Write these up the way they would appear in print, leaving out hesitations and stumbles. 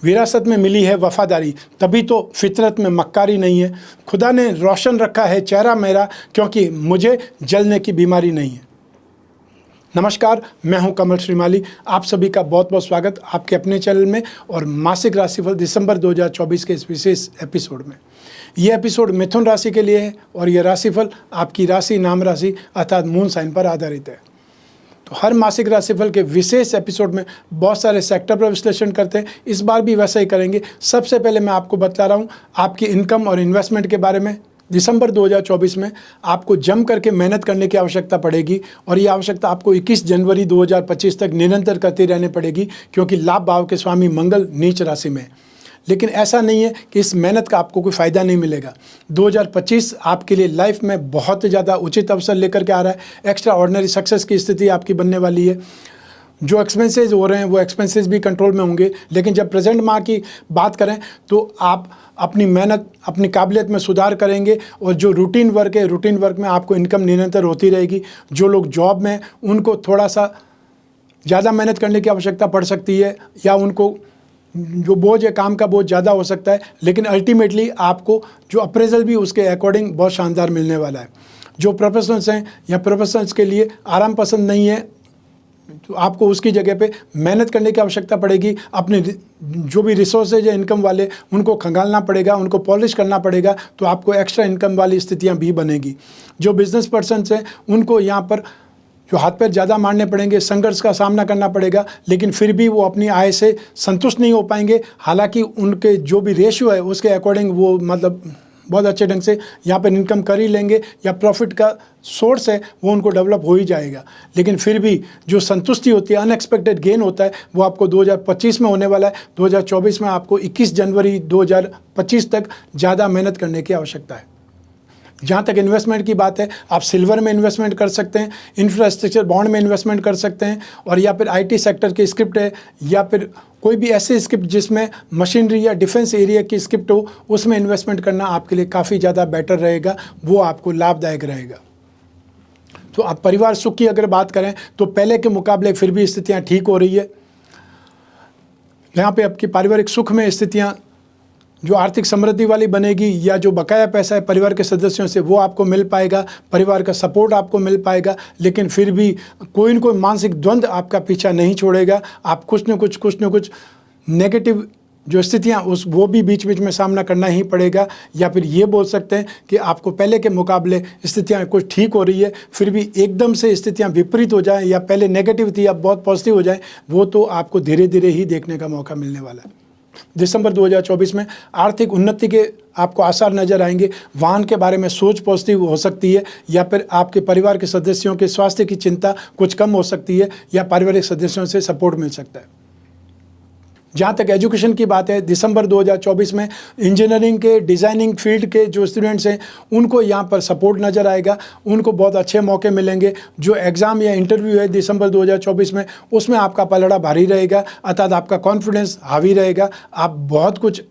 विरासत में मिली है वफादारी, तभी तो फितरत में मक्कारी नहीं है। खुदा ने रोशन रखा है चेहरा मेरा, क्योंकि मुझे जलने की बीमारी नहीं है। नमस्कार, मैं हूं कमल श्रीमाली। आप सभी का बहुत बहुत स्वागत आपके अपने चैनल में और मासिक राशिफल दिसंबर 2024 के इस विशेष एपिसोड में। यह एपिसोड मिथुन राशि के लिए है और यह राशिफल आपकी राशि नाम राशि अर्थात मून साइन पर आधारित है। तो हर मासिक राशिफल के विशेष एपिसोड में बहुत सारे सेक्टर पर विश्लेषण करते हैं। इस बार भी वैसा ही करेंगे। सबसे पहले मैं आपको बता रहा हूँ आपकी इनकम और इन्वेस्टमेंट के बारे में। दिसंबर 2024 में आपको जम करके मेहनत करने की आवश्यकता पड़ेगी और ये आवश्यकता आपको 21 जनवरी 2025 तक निरंतर करती रहनी पड़ेगी, क्योंकि लाभ भाव के स्वामी मंगल नीच राशि में। लेकिन ऐसा नहीं है कि इस मेहनत का आपको कोई फ़ायदा नहीं मिलेगा। 2025 आपके लिए लाइफ में बहुत ज़्यादा उचित अवसर लेकर के आ रहा है। एक्स्ट्रा ऑर्डिनरी सक्सेस की स्थिति आपकी बनने वाली है। जो एक्सपेंसेस हो रहे हैं वो एक्सपेंसेस भी कंट्रोल में होंगे। लेकिन जब प्रेजेंट माह की बात करें तो आप अपनी मेहनत, अपनी काबिलियत में सुधार करेंगे और जो रूटीन वर्क है, रूटीन वर्क में आपको इनकम निरंतर होती रहेगी। जो लोग जॉब में उनको थोड़ा सा ज़्यादा मेहनत करने की आवश्यकता पड़ सकती है या उनको जो बोझ है, काम का बोझ ज़्यादा हो सकता है, लेकिन अल्टीमेटली आपको जो अप्रेजल भी उसके अकॉर्डिंग बहुत शानदार मिलने वाला है। जो प्रोफेशनल्स हैं या प्रोफेशनल्स के लिए आराम पसंद नहीं है तो आपको उसकी जगह पे मेहनत करने की आवश्यकता पड़ेगी। अपने जो भी रिसोर्सेज है इनकम वाले उनको खंगालना पड़ेगा, उनको पॉलिश करना पड़ेगा, तो आपको एक्स्ट्रा इनकम वाली स्थितियां भी बनेगी। जो बिजनेस पर्सनस हैं उनको यहाँ पर जो हाथ पैर ज़्यादा मारने पड़ेंगे, संघर्ष का सामना करना पड़ेगा, लेकिन फिर भी वो अपनी आय से संतुष्ट नहीं हो पाएंगे। हालांकि उनके जो भी रेशियो है उसके अकॉर्डिंग वो बहुत अच्छे ढंग से यहाँ पर इनकम कर ही लेंगे या प्रॉफिट का सोर्स है वो उनको डेवलप हो ही जाएगा। लेकिन फिर भी जो संतुष्टि होती है, अनएक्सपेक्टेड गेन होता है, वो आपको 2025 में होने वाला है। 2024 में आपको 21 जनवरी 2025 तक ज़्यादा मेहनत करने की आवश्यकता है। जहाँ तक इन्वेस्टमेंट की बात है, आप सिल्वर में इन्वेस्टमेंट कर सकते हैं, इंफ्रास्ट्रक्चर बॉन्ड में इन्वेस्टमेंट कर सकते हैं, और या फिर आईटी सेक्टर की स्क्रिप्ट है या फिर कोई भी ऐसी स्क्रिप्ट जिसमें मशीनरी या डिफेंस एरिया की स्क्रिप्ट हो, उसमें इन्वेस्टमेंट करना आपके लिए काफ़ी ज़्यादा बेटर रहेगा, वो आपको लाभदायक रहेगा। तो आप परिवार सुख की अगर बात करें तो पहले के मुकाबले फिर भी स्थितियाँ ठीक हो रही है। यहाँ पे आपकी पारिवारिक सुख में स्थितियाँ जो आर्थिक समृद्धि वाली बनेगी, या जो बकाया पैसा है परिवार के सदस्यों से वो आपको मिल पाएगा, परिवार का सपोर्ट आपको मिल पाएगा। लेकिन फिर भी कोई न कोई मानसिक द्वंद्व आपका पीछा नहीं छोड़ेगा। आप कुछ न कुछ नेगेटिव जो स्थितियाँ वो भी बीच बीच में सामना करना ही पड़ेगा। या फिर ये बोल सकते हैं कि आपको पहले के मुकाबले स्थितियाँ कुछ ठीक हो रही है, फिर भी एकदम से स्थितियाँ विपरीत हो जाएं या पहले नेगेटिव थी अब बहुत पॉजिटिव हो जाएं, वो तो आपको धीरे धीरे ही देखने का मौका मिलने वाला है। दिसंबर 2024 में आर्थिक उन्नति के आपको आसार नजर आएंगे। वाहन के बारे में सोच पॉजिटिव हो सकती है, या फिर आपके परिवार के सदस्यों के स्वास्थ्य की चिंता कुछ कम हो सकती है, या पारिवारिक सदस्यों से सपोर्ट मिल सकता है। जहाँ तक एजुकेशन की बात है, दिसंबर 2024 में इंजीनियरिंग के, डिज़ाइनिंग फील्ड के जो स्टूडेंट्स हैं उनको यहाँ पर सपोर्ट नज़र आएगा, उनको बहुत अच्छे मौके मिलेंगे। जो एग्ज़ाम या इंटरव्यू है दिसंबर 2024 में, उसमें आपका पलड़ा भारी रहेगा, अर्थात आपका कॉन्फिडेंस हावी रहेगा, आप बहुत कुछ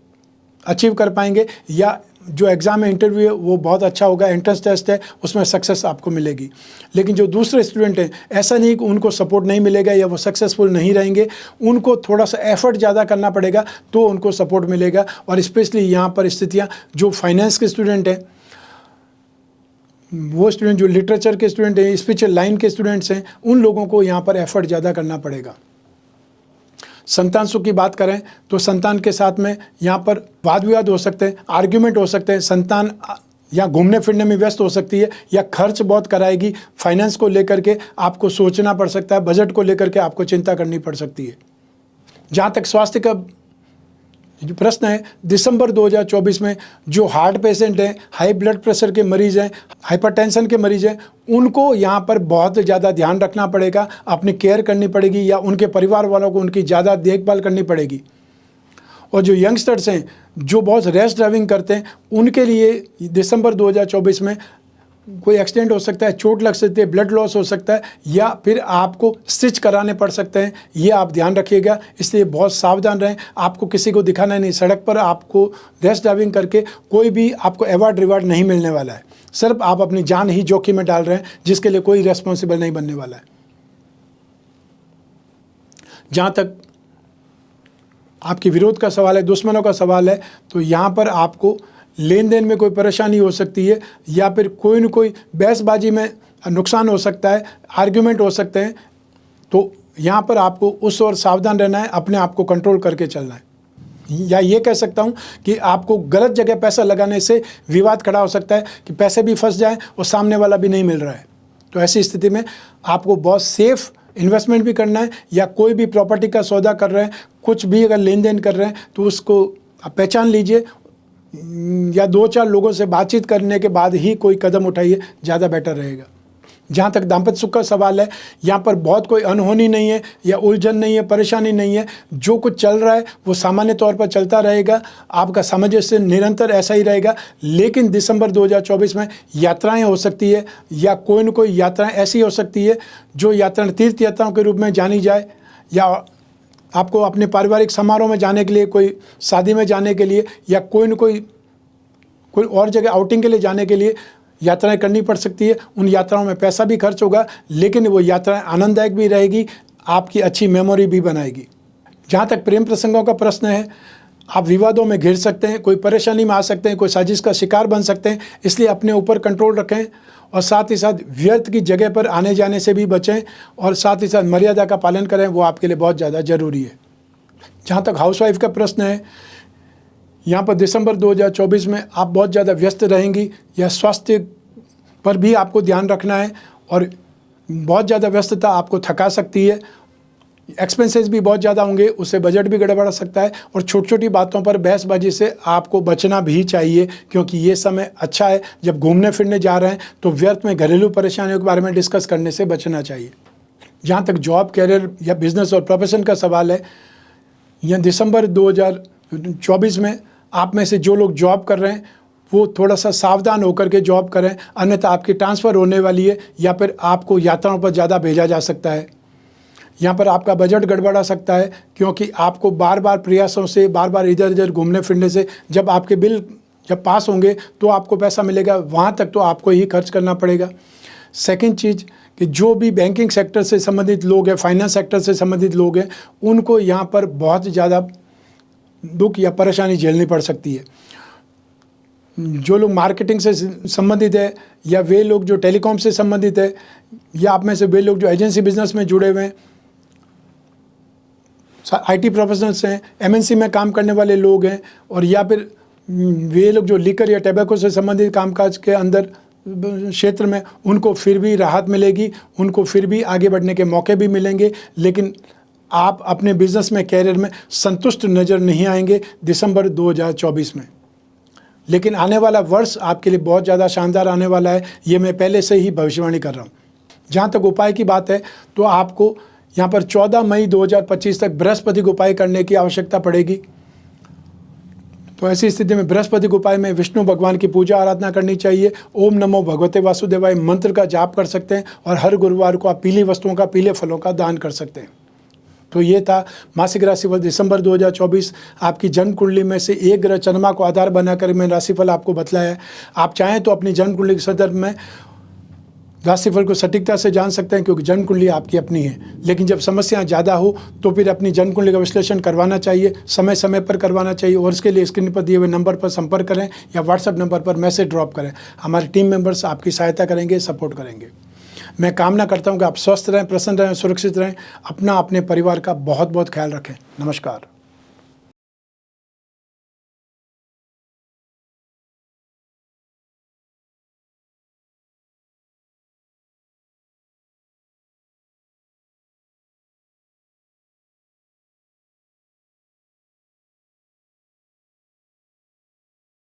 अचीव कर पाएंगे। या जो एग्ज़ाम है, इंटरव्यू है, वो बहुत अच्छा होगा, एंट्रेंस टेस्ट है, उसमें सक्सेस आपको मिलेगी। लेकिन जो दूसरे स्टूडेंट हैं, ऐसा नहीं कि उनको सपोर्ट नहीं मिलेगा या वो सक्सेसफुल नहीं रहेंगे, उनको थोड़ा सा एफर्ट ज़्यादा करना पड़ेगा तो उनको सपोर्ट मिलेगा। और स्पेशली यहाँ पर स्थितियाँ जो फाइनेंस के स्टूडेंट हैं, वो स्टूडेंट जो लिटरेचर के स्टूडेंट हैं, स्पिरिचुअल लाइन के स्टूडेंट्स हैं, उन लोगों को यहाँ पर एफर्ट ज़्यादा करना पड़ेगा। संतान सुख की बात करें तो संतान के साथ में यहाँ पर वाद विवाद हो सकते हैं, आर्ग्यूमेंट हो सकते हैं, संतान या घूमने फिरने में व्यस्त हो सकती है, या खर्च बहुत कराएगी। फाइनेंस को लेकर के आपको सोचना पड़ सकता है, बजट को लेकर के आपको चिंता करनी पड़ सकती है। जहाँ तक स्वास्थ्य का जो प्रश्न है, दिसंबर 2024 में जो हार्ट पेशेंट हैं, हाई ब्लड प्रेशर के मरीज़ हैं, हाइपरटेंशन के मरीज़ हैं, उनको यहाँ पर बहुत ज़्यादा ध्यान रखना पड़ेगा, अपनी केयर करनी पड़ेगी, या उनके परिवार वालों को उनकी ज़्यादा देखभाल करनी पड़ेगी। और जो यंगस्टर्स हैं जो बहुत रैश ड्राइविंग करते हैं, उनके लिए दिसंबर 2024 में कोई एक्सीडेंट हो सकता है, चोट लग सकती है, ब्लड लॉस हो सकता है, या फिर आपको स्टिच कराने पड़ सकते हैं। ये आप ध्यान रखिएगा, इसलिए बहुत सावधान रहें। आपको किसी को दिखाना नहीं, सड़क पर आपको रैश ड्राइविंग करके कोई भी आपको अवार्ड रिवार्ड नहीं मिलने वाला है। सिर्फ आप अपनी जान ही जोखिम में डाल रहे हैं, जिसके लिए कोई रेस्पॉन्सिबल नहीं बनने वाला है। जहाँ तक आपकी विरोध का सवाल है, दुश्मनों का सवाल है, तो यहाँ पर आपको लेन देन में कोई परेशानी हो सकती है या फिर कोई न कोई बहसबाजी में नुकसान हो सकता है, आर्ग्यूमेंट हो सकते हैं। तो यहाँ पर आपको उस ओर सावधान रहना है, अपने आप को कंट्रोल करके चलना है। या ये कह सकता हूँ कि आपको गलत जगह पैसा लगाने से विवाद खड़ा हो सकता है कि पैसे भी फंस जाएं और सामने वाला भी नहीं मिल रहा है। तो ऐसी स्थिति में आपको बहुत सेफ इन्वेस्टमेंट भी करना है, या कोई भी प्रॉपर्टी का सौदा कर रहे हैं, कुछ भी अगर लेन देन कर रहे हैं तो उसको आप पहचान लीजिए, या 2-4 लोगों से बातचीत करने के बाद ही कोई कदम उठाइए, ज़्यादा बेटर रहेगा। जहाँ तक दाम्पत्य सुख का सवाल है, यहाँ पर बहुत कोई अनहोनी नहीं है या उलझन नहीं है, परेशानी नहीं है। जो कुछ चल रहा है वो सामान्य तौर पर चलता रहेगा, आपका सामंजस्य निरंतर ऐसा ही रहेगा। लेकिन दिसंबर 2024 में यात्राएं हो सकती है, या कोई न कोई यात्राएं ऐसी हो सकती है जो यात्रा तीर्थ यात्राओं के रूप में जानी जाए, या आपको अपने पारिवारिक समारोह में जाने के लिए, कोई शादी में जाने के लिए, या कोई न कोई और जगह आउटिंग के लिए जाने के लिए यात्राएं करनी पड़ सकती है। उन यात्राओं में पैसा भी खर्च होगा, लेकिन वो यात्राएं आनंददायक भी रहेगी, आपकी अच्छी मेमोरी भी बनाएगी। जहाँ तक प्रेम प्रसंगों का प्रश्न है, आप विवादों में घिर सकते हैं, कोई परेशानी में आ सकते हैं, कोई साजिश का शिकार बन सकते हैं। इसलिए अपने ऊपर कंट्रोल रखें और साथ ही साथ व्यर्थ की जगह पर आने जाने से भी बचें, और साथ ही साथ मर्यादा का पालन करें, वो आपके लिए बहुत ज़्यादा ज़रूरी है। जहाँ तक हाउसवाइफ का प्रश्न है, यहाँ पर दिसंबर 2024 में आप बहुत ज़्यादा व्यस्त रहेंगी, या स्वास्थ्य पर भी आपको ध्यान रखना है, और बहुत ज़्यादा व्यस्तता आपको थका सकती है, एक्सपेंसेस भी बहुत ज़्यादा होंगे, उससे बजट भी गड़बड़ा सकता है, और छोटी छोटी बातों पर बहसबाजी से आपको बचना भी चाहिए, क्योंकि ये समय अच्छा है। जब घूमने फिरने जा रहे हैं तो व्यर्थ में घरेलू परेशानियों के बारे में डिस्कस करने से बचना चाहिए। जहाँ तक जॉब, कैरियर या बिजनेस और प्रोफेशन का सवाल है, यह दिसंबर 2024 में आप में से जो लोग जॉब कर रहे हैं वो थोड़ा सा सावधान होकर के जॉब करें, अन्यथा आपकी ट्रांसफ़र होने वाली है, या फिर आपको यात्राओं पर ज़्यादा भेजा जा सकता है। यहाँ पर आपका बजट गड़बड़ा सकता है, क्योंकि आपको बार बार प्रयासों से, बार बार इधर उधर घूमने फिरने से, जब आपके बिल जब पास होंगे तो आपको पैसा मिलेगा, वहाँ तक तो आपको ही खर्च करना पड़ेगा। सेकंड चीज़ कि जो भी बैंकिंग सेक्टर से संबंधित लोग हैं, फाइनेंस सेक्टर से संबंधित लोग हैं, उनको यहाँ पर बहुत ज़्यादा दुख या परेशानी झेलनी पड़ सकती है। जो लोग मार्केटिंग से संबंधित है, या वे लोग जो टेलीकॉम से संबंधित है, या आप में से वे लोग जो एजेंसी बिजनेस में जुड़े हुए हैं, IT प्रोफेशनल्स हैं, MNC में काम करने वाले लोग हैं, और या फिर वे लोग जो लीकर या टैबेको से संबंधित कामकाज के अंदर क्षेत्र में, उनको फिर भी राहत मिलेगी, उनको फिर भी आगे बढ़ने के मौके भी मिलेंगे। लेकिन आप अपने बिजनेस में, कैरियर में संतुष्ट नज़र नहीं आएंगे दिसंबर 2024 में। लेकिन आने वाला वर्ष आपके लिए बहुत ज़्यादा शानदार आने वाला है, ये मैं पहले से ही भविष्यवाणी कर रहा हूँ। जहाँ तक उपाय की बात है, तो आपको यहाँ पर 14 मई 2025 तक बृहस्पति को उपाय करने की आवश्यकता पड़ेगी। तो ऐसी स्थिति में बृहस्पति को उपाय में विष्णु भगवान की पूजा आराधना करनी चाहिए। ओम नमो भगवते वासुदेवाय मंत्र का जाप कर सकते हैं, और हर गुरुवार को आप पीली वस्तुओं का, पीले फलों का दान कर सकते हैं। तो ये था मासिक राशिफल दिसंबर 2024। आपकी जन्म कुंडली में से एक ग्रह चंद्रमा को आधार बनाकर मैं राशिफल आपको बतलाया है। आप चाहें तो अपनी जन्म कुंडली के संदर्भ में राशिफल को सटीकता से जान सकते हैं, क्योंकि जन्म कुंडली आपकी अपनी है। लेकिन जब समस्याएं ज़्यादा हो तो फिर अपनी जन्म कुंडली का विश्लेषण करवाना चाहिए, समय समय पर करवाना चाहिए, और इसके लिए स्क्रीन पर दिए हुए नंबर पर संपर्क करें या व्हाट्सएप नंबर पर मैसेज ड्रॉप करें। हमारे टीम मेंबर्स आपकी सहायता करेंगे, सपोर्ट करेंगे। मैं कामना करता हूं कि आप स्वस्थ रहें, प्रसन्न रहें, सुरक्षित रहें। अपना, अपने परिवार का बहुत बहुत ख्याल रखें। नमस्कार।